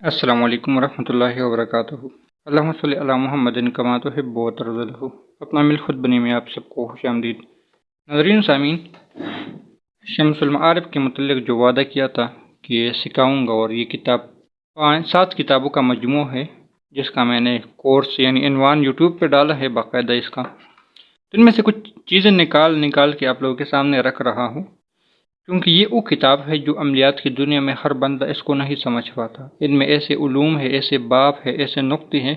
السلام علیکم ورحمۃ اللہ وبرکاتہ۔ اللہم صلی علی محمد کما تحب و ترضی۔ اپنا مل خود بنی میں آپ سب کو خوش آمدید۔ ناظرین سامعین، شمس المعارف کے متعلق جو وعدہ کیا تھا کہ سکھاؤں گا، اور یہ کتاب 7 کتابوں کا مجموعہ ہے جس کا میں نے کورس یعنی عنوان یوٹیوب پہ ڈالا ہے باقاعدہ اس کا۔ ان میں سے کچھ چیزیں نکال کے آپ لوگوں کے سامنے رکھ رہا ہوں، کیونکہ یہ وہ کتاب ہے جو عملیات کی دنیا میں ہر بندہ اس کو نہیں سمجھ پاتا۔ ان میں ایسے علوم ہے، ایسے باب ہے، ایسے نقطے ہیں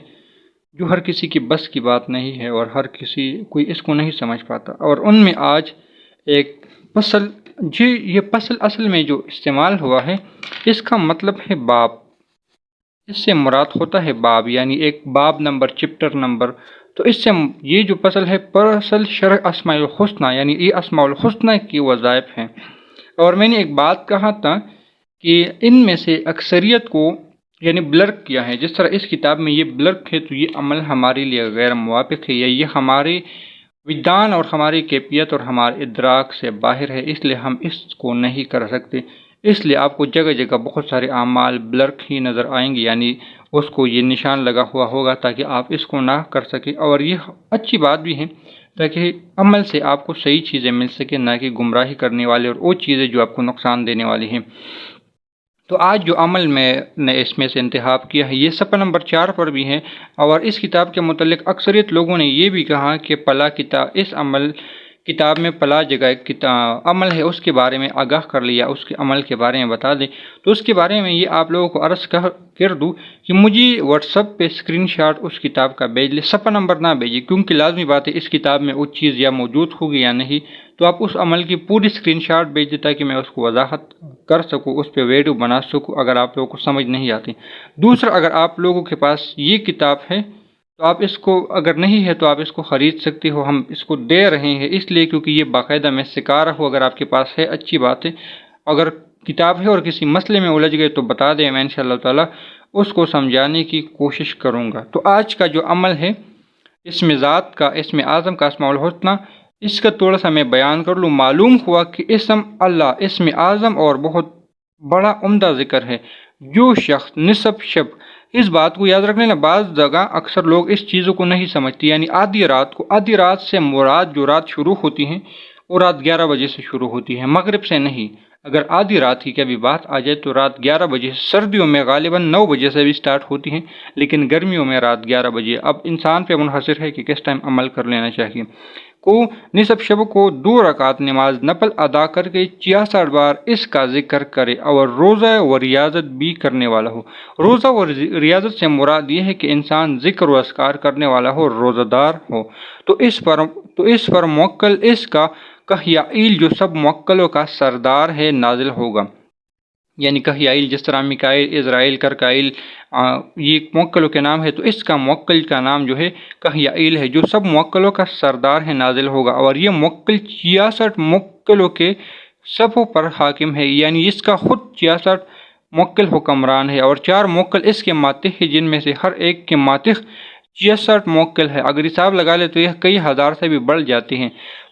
جو ہر کسی کی بس کی بات نہیں ہے، اور ہر کسی کوئی اس کو نہیں سمجھ پاتا۔ اور ان میں آج ایک فصل، یہ فصل اصل میں جو استعمال ہوا ہے اس کا مطلب ہے باب۔ اس سے مراد ہوتا ہے باب، یعنی ایک باب نمبر، چپٹر نمبر۔ تو اس سے یہ جو فصل ہے، فصل شرح اسماء الحسنہ، یعنی یہ اسماء الحسنہ کی وظائف ہیں۔ اور میں نے ایک بات کہا تھا کہ ان میں سے اکثریت کو یعنی بلرک کیا ہے۔ جس طرح اس کتاب میں یہ بلرک ہے تو یہ عمل ہمارے لیے غیر موافق ہے، یا یہ ہمارے وجدان اور ہماری کیفیت اور ہمارے ادراک سے باہر ہے، اس لیے ہم اس کو نہیں کر سکتے۔ اس لیے آپ کو جگہ جگہ بہت سارے اعمال بلرک ہی نظر آئیں گے، یعنی اس کو یہ نشان لگا ہوا ہوگا تاکہ آپ اس کو نہ کر سکیں۔ اور یہ اچھی بات بھی ہے تاکہ عمل سے آپ کو صحیح چیزیں مل سکیں، نہ کہ گمراہی کرنے والے اور وہ چیزیں جو آپ کو نقصان دینے والی ہیں۔ تو آج جو عمل میں نے اس میں سے انتخاب کیا ہے یہ صفحہ نمبر 4 پر بھی ہے، اور اس کتاب کے متعلق اکثریت لوگوں نے یہ بھی کہا کہ پلا کتاب، اس کتاب میں پلا جگہ عمل ہے اس کے بارے میں آگاہ کر لیا، اس کے عمل کے بارے میں بتا دیں۔ تو اس کے بارے میں یہ آپ لوگوں کو عرض کر دوں کہ مجھے واٹس ایپ پہ اسکرین شاٹ اس کتاب کا بھیج لیں، صفحہ نمبر نہ بھیجیے، کیونکہ لازمی بات ہے اس کتاب میں وہ چیز یا موجود ہوگی یا نہیں۔ تو آپ اس عمل کی پوری اسکرین شاٹ بھیج دیں تاکہ میں اس کو وضاحت کر سکوں، اس پہ ویڈیو بنا سکوں اگر آپ لوگوں کو سمجھ نہیں آتی۔ دوسرا، اگر آپ لوگوں کے پاس یہ کتاب ہے تو آپ اس کو، اگر نہیں ہے تو آپ اس کو خرید سکتے ہو، ہم اس کو دے رہے ہیں اس لیے کیونکہ یہ باقاعدہ میں سکھا رہا ہوں۔ اگر آپ کے پاس ہے اچھی بات ہے، اگر کتاب ہے اور کسی مسئلے میں الجھ گئے تو بتا دیں، میں انشاءاللہ تعالی اس کو سمجھانے کی کوشش کروں گا۔ تو آج کا جو عمل ہے اسم ذات کا، اسم اعظم کا، اسماء الحسنہ، اس کا تھوڑا سا میں بیان کر لوں۔ معلوم ہوا کہ اسم اللہ اسم اعظم اور بہت بڑا عمدہ ذکر ہے۔ جو شخص نصف شب، اس بات کو یاد رکھ لینا، بعض جگہ اکثر لوگ اس چیزوں کو نہیں سمجھتے، یعنی آدھی رات سے مراد جو رات شروع ہوتی ہیں وہ رات 11 بجے سے شروع ہوتی ہے، مغرب سے نہیں۔ اگر آدھی رات کی کبھی بات آ جائے تو رات 11 بجے، سردیوں میں غالباً 9 بجے سے بھی سٹارٹ ہوتی ہیں، لیکن گرمیوں میں رات 11 بجے۔ اب انسان پہ منحصر ہے کہ کس ٹائم عمل کر لینا چاہیے۔ کو نصف شب کو 2 رکعت نماز نفل ادا کر کے 66 بار اس کا ذکر کرے، اور روزہ و ریاضت بھی کرنے والا ہو۔ روزہ و ریاضت سے مراد یہ ہے کہ انسان ذکر و اذکار کرنے والا ہو، روزہ دار ہو۔ تو اس پر موکل اس کا کہیائیل جو سب موکلوں کا سردار ہے نازل ہوگا، یعنی کہیائیل جس طرح میکائیل، عزرائیل، کرکائیل یہ موکلوں کے نام ہے، تو اس کا موکل کا نام جو ہے کہیائیل ہے جو سب موکلوں کا سردار ہے نازل ہوگا، اور یہ موکل 66 موکلوں کے صفوں پر حاکم ہے، یعنی اس کا خود 66 موکل حکمران ہے، اور 4 موکل اس کے ماتح ہے جن میں سے ہر ایک کے ماتح 66 موکل ہے۔ اگر حساب لگا لے تو یہ کئی ہزار سے بھی بڑھ جاتے ہیں۔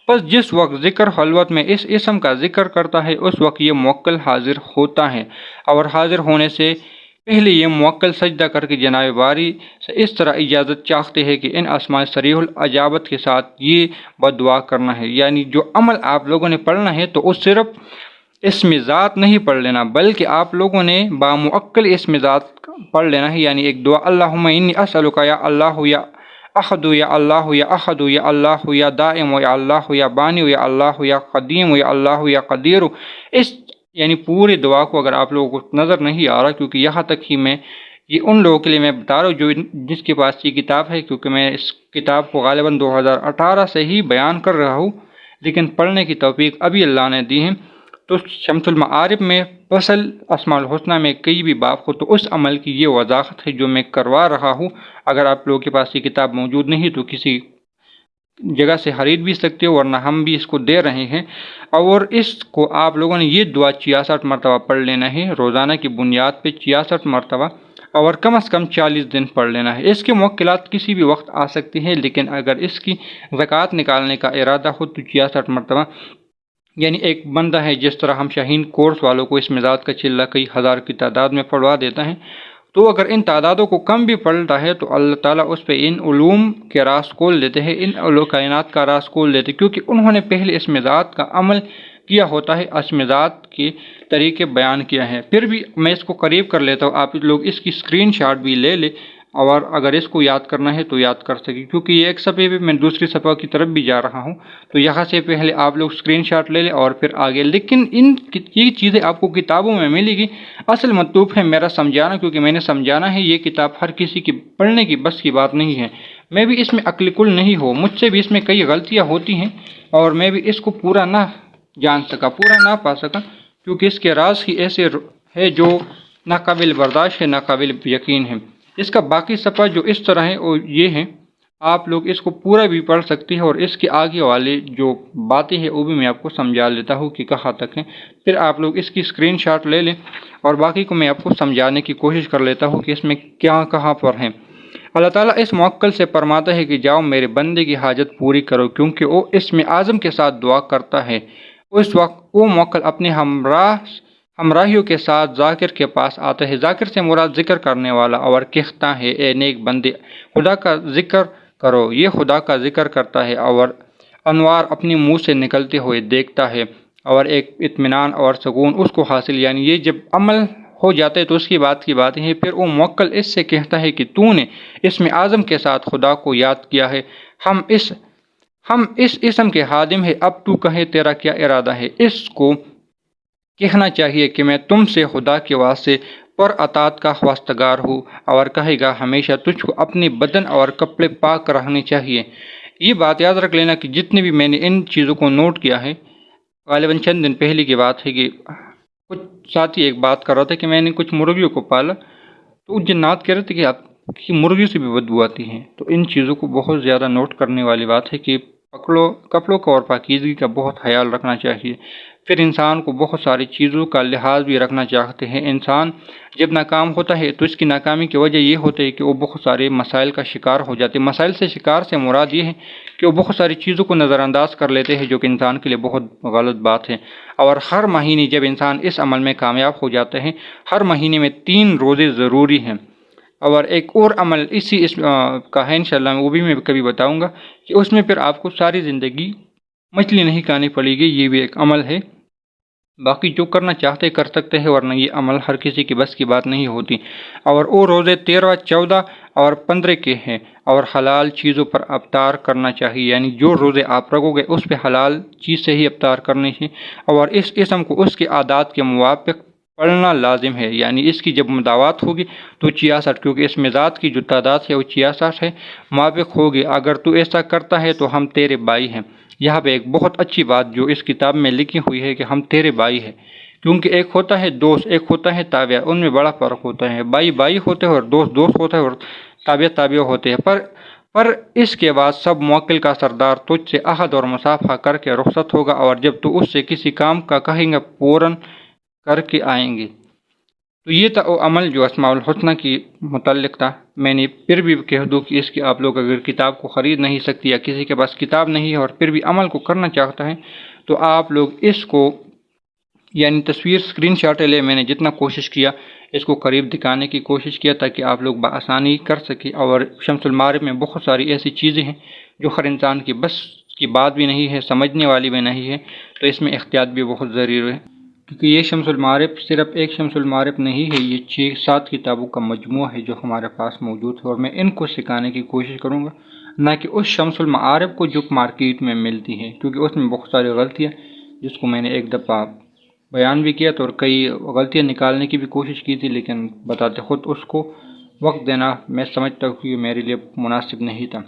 بس جس وقت ذکر خلوت میں اس اسم کا ذکر کرتا ہے اس وقت یہ موکل حاضر ہوتا ہے، اور حاضر ہونے سے پہلے یہ موکل سجدہ کر کے جناب باری سے اس طرح اجازت چاہتے ہیں کہ ان اسماء صریح الاجابت کے ساتھ یہ بدعا کرنا ہے۔ یعنی جو عمل آپ لوگوں نے پڑھنا ہے تو وہ صرف اسم ذات نہیں پڑھ لینا، بلکہ آپ لوگوں نے بامعقل اسم ذات پڑھ لینا ہے، یعنی ایک دعا، اللہم انی اسألک یا اللہ یا احد یا اللہ یا احد یا اللہ یا دائم یا اللہ یا بانی یا اللہ یا قدیم یا اللہ یا قدیر۔ اس یعنی پورے دعا کو اگر آپ لوگوں کو نظر نہیں آ رہا، کیونکہ یہاں تک ہی میں یہ ان لوگوں کے لیے میں بتا رہا ہوں جس کے پاس یہ کتاب ہے، کیونکہ میں اس کتاب کو غالباً 2018 سے ہی بیان کر رہا ہوں، لیکن پڑھنے کی توفیق ابھی اللہ نے دی ہے۔ تو شمس المعارف میں فصل اسماء الحسنہ میں کئی بھی باب ہو تو اس عمل کی یہ وضاحت ہے جو میں کروا رہا ہوں۔ اگر آپ لوگوں کے پاس یہ کتاب موجود نہیں تو کسی جگہ سے خرید بھی سکتے ہو، ورنہ ہم بھی اس کو دے رہے ہیں۔ اور اس کو آپ لوگوں نے یہ دعا 66 مرتبہ پڑھ لینا ہے، روزانہ کی بنیاد پہ 66 مرتبہ، اور کم از کم 40 دن پڑھ لینا ہے۔ اس کے موکلات کسی بھی وقت آ سکتی ہیں، لیکن اگر اس کی زکوٰۃ نکالنے کا ارادہ ہو تو 66 مرتبہ، یعنی ایک بندہ ہے جس طرح ہم شاہین کورس والوں کو اس ذات کا چلہ کئی ہزار کی تعداد میں پڑھوا دیتا ہے، تو اگر ان تعدادوں کو کم بھی پڑتا ہے تو اللہ تعالیٰ اس پہ ان علوم کے راز کھول دیتے ہیں، ان کائنات کا راز کھول دیتے ہیں، کیونکہ انہوں نے پہلے اسم ذات کا عمل کیا ہوتا ہے، اسم ذات کے طریقے بیان کیا ہے۔ پھر بھی میں اس کو قریب کر لیتا ہوں، آپ لوگ اس کی اسکرین شاٹ بھی لے لیں، اور اگر اس کو یاد کرنا ہے تو یاد کر سکیں، کیونکہ یہ ایک صفحے پہ میں دوسری صفحہ کی طرف بھی جا رہا ہوں، تو یہاں سے پہلے آپ لوگ اسکرین شاٹ لے لیں اور پھر آگے۔ لیکن یہ چیزیں آپ کو کتابوں میں ملے گی، اصل مطلوب ہے میرا سمجھانا، کیونکہ میں نے سمجھانا ہے، یہ کتاب ہر کسی کی پڑھنے کی بس کی بات نہیں ہے۔ میں بھی اس میں عقل کل نہیں ہوں، مجھ سے بھی اس میں کئی غلطیاں ہوتی ہیں، اور میں بھی اس کو پورا نہ جان سکا، پورا نہ پا سکا، کیونکہ اس کے راز ہی ایسے ہے جو ناقابل برداشت ہے، ناقابل یقین ہے۔ اس کا باقی صفحہ جو اس طرح ہے وہ یہ ہے، آپ لوگ اس کو پورا بھی پڑھ سکتے ہیں، اور اس کے آگے والے جو باتیں ہیں وہ بھی میں آپ کو سمجھا لیتا ہوں کہ کہاں تک ہیں۔ پھر آپ لوگ اس کی اسکرین شاٹ لے لیں، اور باقی کو میں آپ کو سمجھانے کی کوشش کر لیتا ہوں کہ اس میں کیا کہاں پر ہیں۔ اللہ تعالیٰ اس موکل سے فرماتا ہے کہ جاؤ میرے بندے کی حاجت پوری کرو، کیونکہ وہ اسم اعظم کے ساتھ دعا کرتا ہے۔ اس وقت وہ موکل اپنے ہمراہیوں کے ساتھ ذاکر کے پاس آتا ہے۔ ذاکر سے مراد ذکر کرنے والا، اور کہتا ہے اے نیک بندے خدا کا ذکر کرو۔ یہ خدا کا ذکر کرتا ہے اور انوار اپنے منہ سے نکلتے ہوئے دیکھتا ہے، اور ایک اطمینان اور سکون اس کو حاصل، یعنی یہ جب عمل ہو جاتا ہے تو اس کی بات ہے۔ پھر وہ موکل اس سے کہتا ہے کہ تو نے اسم اعظم کے ساتھ خدا کو یاد کیا ہے، ہم اس اسم کے خادم ہیں، اب تو کہے تیرا کیا ارادہ ہے۔ اس کو کہنا چاہیے کہ میں تم سے خدا کے واسطے پر اطاعت کا خواستگار ہوں، اور کہے گا ہمیشہ تجھ کو اپنی بدن اور کپڑے پاک رکھنے چاہیے۔ یہ بات یاد رکھ لینا کہ جتنے بھی میں نے ان چیزوں کو نوٹ کیا ہے، غالباً چند دن پہلے کی بات ہے کہ کچھ ساتھی ایک بات کر رہا تھا کہ میں نے کچھ مرغیوں کو پالا، تو جنات کہہ رہے تھے کہ آپ کی مرغیوں سے بھی بدبو آتی ہے۔ تو ان چیزوں کو بہت زیادہ نوٹ کرنے والی بات ہے کہ کپڑوں کا اور پاکیزگی کا بہت خیال رکھنا چاہیے۔ پھر انسان کو بہت ساری چیزوں کا لحاظ بھی رکھنا چاہتے ہیں۔ انسان جب ناکام ہوتا ہے تو اس کی ناکامی کی وجہ یہ ہوتی ہے کہ وہ بہت سارے مسائل کا شکار ہو جاتے ہیں۔ مسائل سے شکار سے مراد یہ ہے کہ وہ بہت ساری چیزوں کو نظر انداز کر لیتے ہیں، جو کہ انسان کے لیے بہت غلط بات ہے۔ اور ہر مہینے جب انسان اس عمل میں کامیاب ہو جاتا ہے، ہر مہینے میں 3 روزے ضروری ہیں۔ اور ایک اور عمل اس کا ہے، انشاءاللہ وہ بھی میں کبھی بتاؤں گا، کہ اس میں پھر آپ کو ساری زندگی مچھلی نہیں کھانی پڑے گی، یہ بھی ایک عمل ہے۔ باقی جو کرنا چاہتے کر سکتے ہیں، ورنہ یہ عمل ہر کسی کی بس کی بات نہیں ہوتی۔ اور وہ روزے 13، 14 اور 15 کے ہیں، اور حلال چیزوں پر افطار کرنا چاہیے، یعنی جو روزے آپ رکھو گے اس پہ حلال چیز سے ہی افطار کرنے ہیں، اور اس اسم کو اس کے عادات کے موافق پڑھنا لازم ہے، یعنی اس کی جب مداوات ہوگی تو 66، کیونکہ اس میں ذات کی جو تعداد ہے وہ 66 ہے، موافق ہوگی۔ اگر تو ایسا کرتا ہے تو ہم تیرے بھائی ہیں۔ یہاں پہ ایک بہت اچھی بات جو اس کتاب میں لکھی ہوئی ہے کہ ہم تیرے بھائی ہیں، کیونکہ ایک ہوتا ہے دوست، ایک ہوتا ہے تابع، ان میں بڑا فرق ہوتا ہے۔ بھائی بھائی ہوتے ہیں اور دوست دوست ہوتا ہے، اور تابع تابع ہوتے ہیں۔ پر اس کے بعد سب موکل کا سردار تجھ سے عہد اور مصافحہ کر کے رخصت ہوگا، اور جب تو اس سے کسی کام کا کہیں گا فوراً کر کے آئیں گے۔ تو یہ تھا وہ عمل جو اسماء الحسنہ کی متعلق تھا۔ میں نے پھر بھی کہہ دوں کہ اس کی آپ لوگ اگر کتاب کو خرید نہیں سکتی، یا کسی کے پاس کتاب نہیں ہے اور پھر بھی عمل کو کرنا چاہتا ہے، تو آپ لوگ اس کو یعنی تصویر اسکرین شاٹ لے۔ میں نے جتنا کوشش کیا اس کو قریب دکھانے کی کوشش کیا تاکہ آپ لوگ بآسانی کر سکیں۔ اور شمس المعارف میں بہت ساری ایسی چیزیں ہیں جو ہر انسان کی بس کی بات بھی نہیں ہے، سمجھنے والی بھی نہیں ہے، تو اس میں احتیاط بھی بہت ضروری ہے، کیونکہ یہ شمس المعارف صرف ایک شمس المعارف نہیں ہے، یہ 6-7 کتابوں کا مجموعہ ہے جو ہمارے پاس موجود ہے، اور میں ان کو سکھانے کی کوشش کروں گا، نہ کہ اس شمس المعارف کو جو مارکیٹ میں ملتی ہے، کیونکہ اس میں بہت ساری غلطیاں جس کو میں نے ایک دفعہ بیان بھی کیا تھا، اور کئی غلطیاں نکالنے کی بھی کوشش کی تھی، لیکن بتاتے خود اس کو وقت دینا میں سمجھتا ہوں کہ یہ میرے لیے مناسب نہیں تھا۔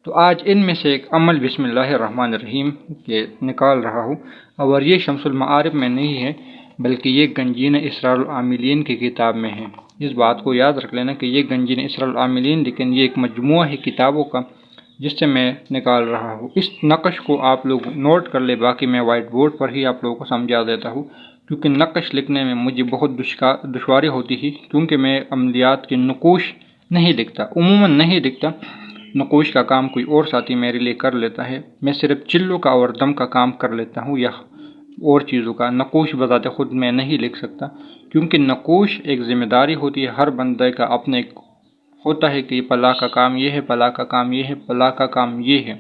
تو آج ان میں سے ایک عمل بسم اللہ الرحمن الرحیم کے نکال رہا ہوں، اور یہ شمس المعارف میں نہیں ہے بلکہ یہ گنجینہ اسرار العاملین کی کتاب میں ہے۔ اس بات کو یاد رکھ لینا کہ یہ گنجینہ اسرار العاملین، لیکن یہ ایک مجموعہ ہے کتابوں کا جس سے میں نکال رہا ہوں۔ اس نقش کو آپ لوگ نوٹ کر لے، باقی میں وائٹ بورڈ پر ہی آپ لوگوں کو سمجھا دیتا ہوں، کیونکہ نقش لکھنے میں مجھے بہت دشواری ہوتی ہے، کیونکہ میں عملیات کے نقوش نہیں لکھتا، عموماً نہیں لکھتا۔ نقوش کا کام کوئی اور ساتھی میرے لیے کر لیتا ہے، میں صرف چلوں کا اور دم کا کام کر لیتا ہوں، یا اور چیزوں کا نقوش بذات خود میں نہیں لکھ سکتا، کیونکہ نقوش ایک ذمہ داری ہوتی ہے ہر بندے کا، اپنے ہوتا ہے کہ فلاں کا کام یہ ہے، فلاں کا کام یہ ہے، فلاں کا کام یہ ہے،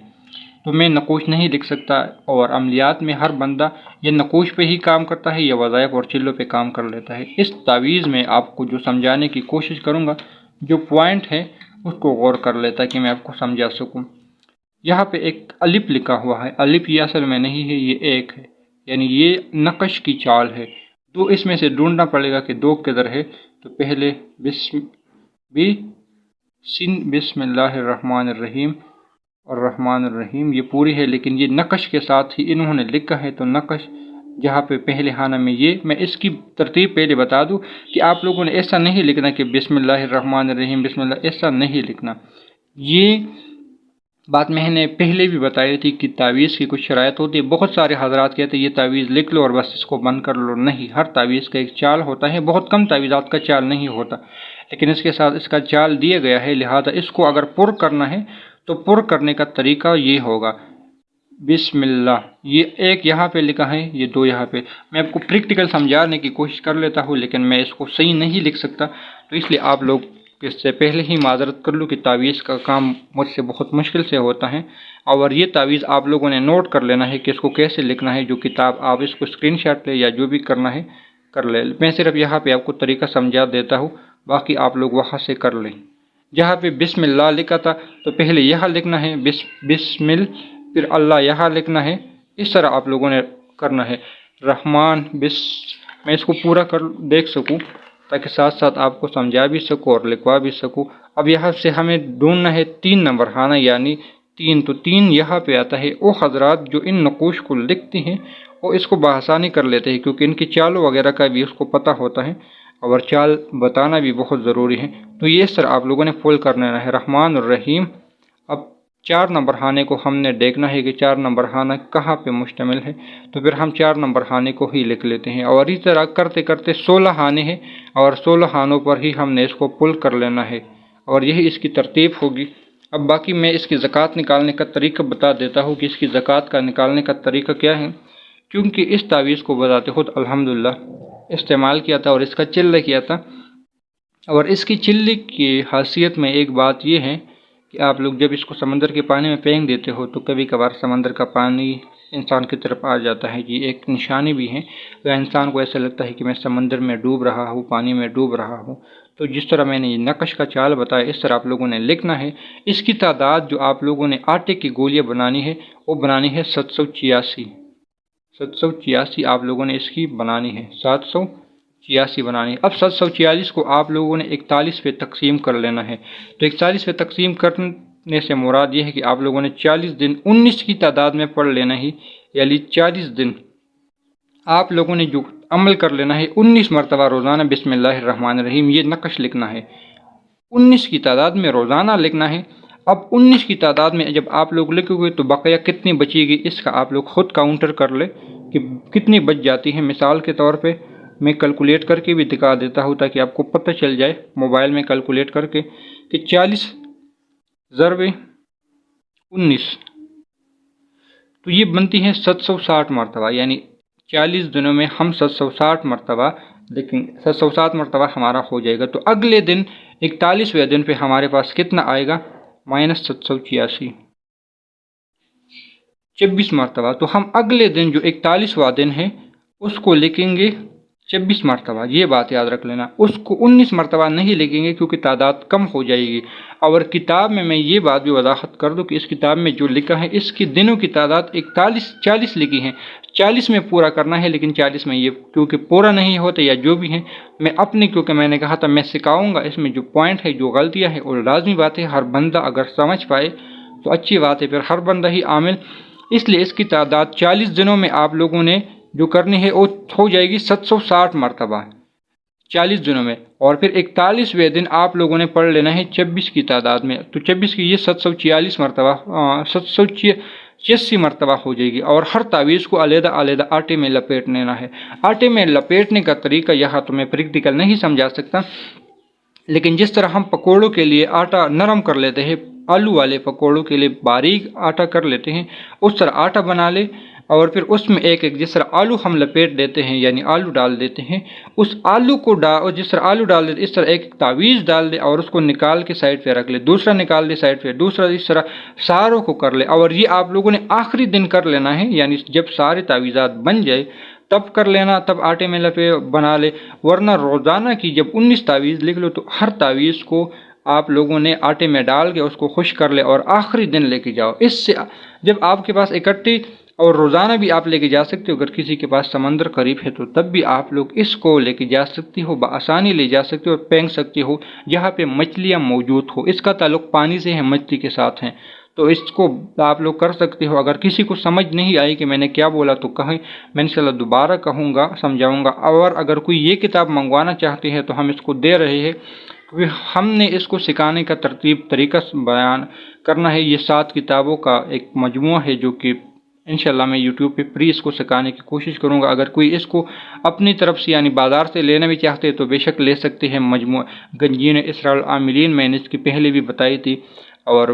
تو میں نقوش نہیں لکھ سکتا۔ اور عملیات میں ہر بندہ یہ نقوش پہ ہی کام کرتا ہے یا وظائف اور چلوں پہ کام کر لیتا ہے۔ اس تعویذ میں آپ کو جو سمجھانے کی کوشش کروں گا، جو پوائنٹ ہے اس کو غور کر لیتا کہ میں آپ کو سمجھا سکوں۔ یہاں پہ ایک الف لکھا ہوا ہے، الف یہ اصل میں نہیں ہے، یہ ایک ہے، یعنی یہ نقش کی چال ہے۔ تو اس میں سے ڈھونڈنا پڑے گا کہ دو کدھر ہے، تو پہلے بسم اللہ الرحمن الرحیم، اور الرحمن الرحیم یہ پوری ہے، لیکن یہ نقش کے ساتھ ہی انہوں نے لکھا ہے، تو نقش جہاں پہ پہلے خانہ میں یہ، میں اس کی ترتیب پہلے بتا دوں کہ آپ لوگوں نے ایسا نہیں لکھنا کہ بسم اللہ الرحمن الرحیم بسم اللہ، ایسا نہیں لکھنا۔ یہ بات میں نے پہلے بھی بتائی تھی کہ تعویذ کی کچھ شرائط ہوتی ہے۔ بہت سارے حضرات کہتے ہیں یہ تعویذ لکھ لو اور بس اس کو بند کر لو، نہیں، ہر تعویذ کا ایک چال ہوتا ہے، بہت کم تعویذات کا چال نہیں ہوتا، لیکن اس کے ساتھ اس کا چال دیا گیا ہے، لہذا اس کو اگر پر کرنا ہے تو پر کرنے کا طریقہ یہ ہوگا، بسم اللہ، یہ ایک یہاں پہ لکھا ہے، یہ دو یہاں پہ۔ میں آپ کو پریکٹیکل سمجھانے کی کوشش کر لیتا ہوں، لیکن میں اس کو صحیح نہیں لکھ سکتا، تو اس لیے آپ لوگ اس سے پہلے ہی معذرت کر لوں کہ تعویذ کا کام مجھ سے بہت مشکل سے ہوتا ہے، اور یہ تعویذ آپ لوگوں نے نوٹ کر لینا ہے کہ اس کو کیسے لکھنا ہے۔ جو کتاب آپ اس کو اسکرین شاٹ لے یا جو بھی کرنا ہے کر لے، میں صرف یہاں پہ آپ کو طریقہ سمجھا دیتا ہوں، باقی آپ لوگ وہاں سے کر لیں۔ جہاں پہ بسم اللہ لکھا تھا تو پہلے یہاں لکھنا ہے بسمل، پھر اللہ یہاں لکھنا ہے، اس طرح آپ لوگوں نے کرنا ہے۔ رحمان میں اس کو پورا کر دیکھ سکوں تاکہ ساتھ ساتھ آپ کو سمجھا بھی سکوں اور لکھوا بھی سکوں۔ اب یہاں سے ہمیں ڈھونڈنا ہے 3 نمبر خانہ، یعنی 3، تو 3 یہاں پہ آتا ہے۔ وہ حضرات جو ان نقوش کو لکھتے ہیں وہ اس کو بآسانی کر لیتے ہیں، کیونکہ ان کی چالوں وغیرہ کا بھی اس کو پتہ ہوتا ہے، اور چال بتانا بھی بہت ضروری ہے، تو یہ اس طرح آپ لوگوں نے فل کر لینا ہے، رحمان الرحیم۔ اب 4 نمبر خانے کو ہم نے دیکھنا ہے کہ 4 نمبر خانہ کہاں پہ مشتمل ہے، تو پھر ہم 4 نمبر خانے کو ہی لکھ لیتے ہیں، اور اس طرح کرتے کرتے 16 خانے ہیں، اور 16 خانوں پر ہی ہم نے اس کو پل کر لینا ہے، اور یہی اس کی ترتیب ہوگی۔ اب باقی میں اس کی زکوٰۃ نکالنے کا طریقہ بتا دیتا ہوں کہ اس کی زکوٰۃ کا نکالنے کا طریقہ کیا ہے، کیونکہ اس تعویذ کو بذات خود الحمدللہ استعمال کیا تھا اور اس کا چلہ کیا تھا، اور اس کی چلے کی حیثیت میں ایک بات یہ ہے کہ آپ لوگ جب اس کو سمندر کے پانی میں پھینک دیتے ہو تو کبھی کبھار سمندر کا پانی انسان کی طرف آ جاتا ہے، یہ ایک نشانی بھی ہے، تو انسان کو ایسا لگتا ہے کہ میں سمندر میں ڈوب رہا ہوں، پانی میں ڈوب رہا ہوں۔ تو جس طرح میں نے یہ نقش کا چال بتایا، اس طرح آپ لوگوں نے لکھنا ہے۔ اس کی تعداد جو آپ لوگوں نے آٹے کی گولیاں بنانی ہے وہ بنانی ہے 786، 786 آپ لوگوں نے اس کی بنانی ہے، 786 بنانی ہے۔ اب 746 کو آپ لوگوں نے 41 پہ تقسیم کر لینا ہے، تو 41 پہ تقسیم کرنے سے مراد یہ ہے کہ آپ لوگوں نے 40 دن 19 کی تعداد میں پڑھ لینا ہی، یعنی 40 دن آپ لوگوں نے جو عمل کر لینا ہے 19 مرتبہ روزانہ بسم اللہ الرحمن الرحیم یہ نقش لکھنا ہے، 19 کی تعداد میں روزانہ لکھنا ہے۔ اب 19 کی تعداد میں جب آپ لوگ لکھو گے تو بقیہ کتنی بچے گی اس کا آپ لوگ خود کاؤنٹر کر لے کہ کتنی بچ جاتی ہے۔ مثال کے طور پہ میں کیلکولیٹ کر کے بھی دکھا دیتا ہوں تاکہ آپ کو پتہ چل جائے موبائل میں کیلکولیٹ کر کے کہ 40 ضرب 19 تو یہ بنتی ہے 760 مرتبہ، یعنی 40 دنوں میں ہم 760 مرتبہ، لیکن 760 مرتبہ ہمارا ہو جائے گا۔ تو اگلے دن 41ویں دن پہ ہمارے پاس کتنا آئے گا، -786، 26 مرتبہ۔ تو ہم اگلے دن جو 41واں دن ہے اس کو لکھیں گے 26 مرتبہ، یہ بات یاد رکھ لینا، اس کو 19 مرتبہ نہیں لکھیں گے کیونکہ تعداد کم ہو جائے گی۔ اور کتاب میں یہ بات بھی وضاحت کر دوں کہ اس کتاب میں جو لکھا ہے اس کی دنوں کی تعداد 40 لکھی ہیں، 40 میں پورا کرنا ہے، لیکن 40 میں یہ کیونکہ پورا نہیں ہوتا یا جو بھی ہے میں اپنے، کیونکہ میں نے کہا تھا میں سکھاؤں گا، اس میں جو پوائنٹ ہے جو غلطیاں ہیں اور لازمی بات ہے ہر بندہ اگر سمجھ پائے تو اچھی بات ہے، پھر ہر بندہ ہی عامل، اس لیے اس کی تعداد 40 دنوں میں آپ لوگوں نے جو کرنی ہے وہ ہو جائے گی 760 مرتبہ 40 دنوں میں، اور پھر 41ویں دن آپ لوگوں نے پڑھ لینا ہے 26 کی تعداد میں، تو 26 کی یہ 746 مرتبہ 786 مرتبہ ہو جائے گی، اور ہر تعویذ کو علیحدہ علیحدہ آٹے میں لپیٹ لینا ہے۔ آٹے میں لپیٹنے کا طریقہ یہاں تو میں پریکٹیکل نہیں سمجھا سکتا، لیکن جس طرح ہم پکوڑوں کے لیے آٹا نرم کر لیتے ہیں، آلو والے پکوڑوں کے لیے باریک آٹا کر لیتے ہیں، اس طرح آٹا بنا لے، اور پھر اس میں ایک ایک جس طرح آلو ہم لپیٹ دیتے ہیں یعنی آلو ڈال دیتے ہیں، اس آلو کو جس طرح آلو ڈال دیتے اس طرح ایک تعویذ ڈال دے اور اس کو نکال کے سائڈ پہ رکھ لے، دوسرا نکال دے سائڈ پہ، دوسرا اس طرح ساروں کو کر لے، اور یہ آپ لوگوں نے آخری دن کر لینا ہے، یعنی جب سارے تعویذات بن جائے تب کر لینا، تب آٹے میں لپے بنا لے، ورنہ روزانہ کی جب 19 تعویذ لکھ لو تو ہر تعویذ کو آپ لوگوں نے آٹے میں ڈال کے اس کو خشک کر لے اور آخری دن لے کے جاؤ۔ اس سے جب آپ کے پاس اکٹھی اور روزانہ بھی آپ لے کے جا سکتے ہو، اگر کسی کے پاس سمندر قریب ہے تو تب بھی آپ لوگ اس کو لے کے جا سکتے ہو، بآسانی لے جا سکتے ہو اور پھینک سکتے ہو جہاں پہ مچھلیاں موجود ہو، اس کا تعلق پانی سے ہے، مچھلی کے ساتھ ہیں، تو اس کو آپ لوگ کر سکتے ہو۔ اگر کسی کو سمجھ نہیں آئی کہ میں نے کیا بولا تو کہیں، میں انشاءاللہ دوبارہ کہوں گا، سمجھاؤں گا، اور اگر کوئی یہ کتاب منگوانا چاہتے ہیں تو ہم اس کو دے رہے ہیں، کیونکہ ہم نے اس کو سکھانے کا ترتیب طریقہ بیان کرنا ہے۔ یہ 7 کتابوں کا ایک مجموعہ ہے جو کہ انشاءاللہ میں یوٹیوب پہ فری اس کو سکھانے کی کوشش کروں گا۔ اگر کوئی اس کو اپنی طرف سے یعنی بازار سے لینا بھی چاہتے ہیں تو بے شک لے سکتے ہیں۔ مجموعہ گنجین اسرار العاملین میں نے اس کی پہلے بھی بتائی تھی، اور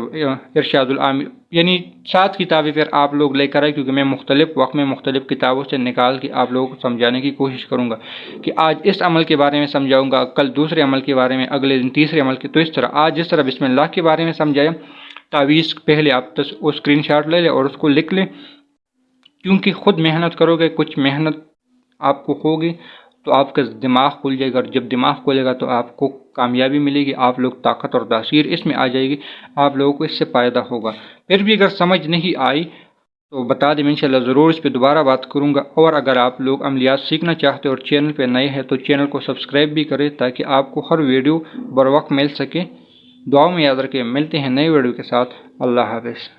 ارشاد العامل، یعنی 7 کتابیں پھر آپ لوگ لے کر آئے، کیونکہ میں مختلف وقت میں مختلف کتابوں سے نکال کے آپ لوگوں کو سمجھانے کی کوشش کروں گا کہ آج اس عمل کے بارے میں سمجھاؤں گا، کل دوسرے عمل کے بارے میں، اگلے دن تیسرے عمل کے، تو اس طرح آج جس طرح بسم اللہ کے بارے میں سمجھایا، تعویذ پہلے آپ وہ اسکرین شاٹ لے لیں اور اس کو لکھ لیں، کیونکہ خود محنت کرو گے، کچھ محنت آپ کو ہوگی تو آپ کا دماغ کھل جائے گا، اور جب دماغ کھلے گا تو آپ کو کامیابی ملے گی، آپ لوگ طاقت اور تاثیر اس میں آ جائے گی، آپ لوگوں کو اس سے فائدہ ہوگا۔ پھر بھی اگر سمجھ نہیں آئی تو بتا دیں، میں انشاءاللہ ضرور اس پہ دوبارہ بات کروں گا، اور اگر آپ لوگ عملیات سیکھنا چاہتے اور چینل پہ نئے ہیں تو چینل کو سبسکرائب بھی کریں تاکہ آپ کو ہر ویڈیو بر وقت مل سکے۔ دعاؤں میں یاد رکھیں، ملتے ہیں نئے ویڈیو کے ساتھ، اللہ حافظ۔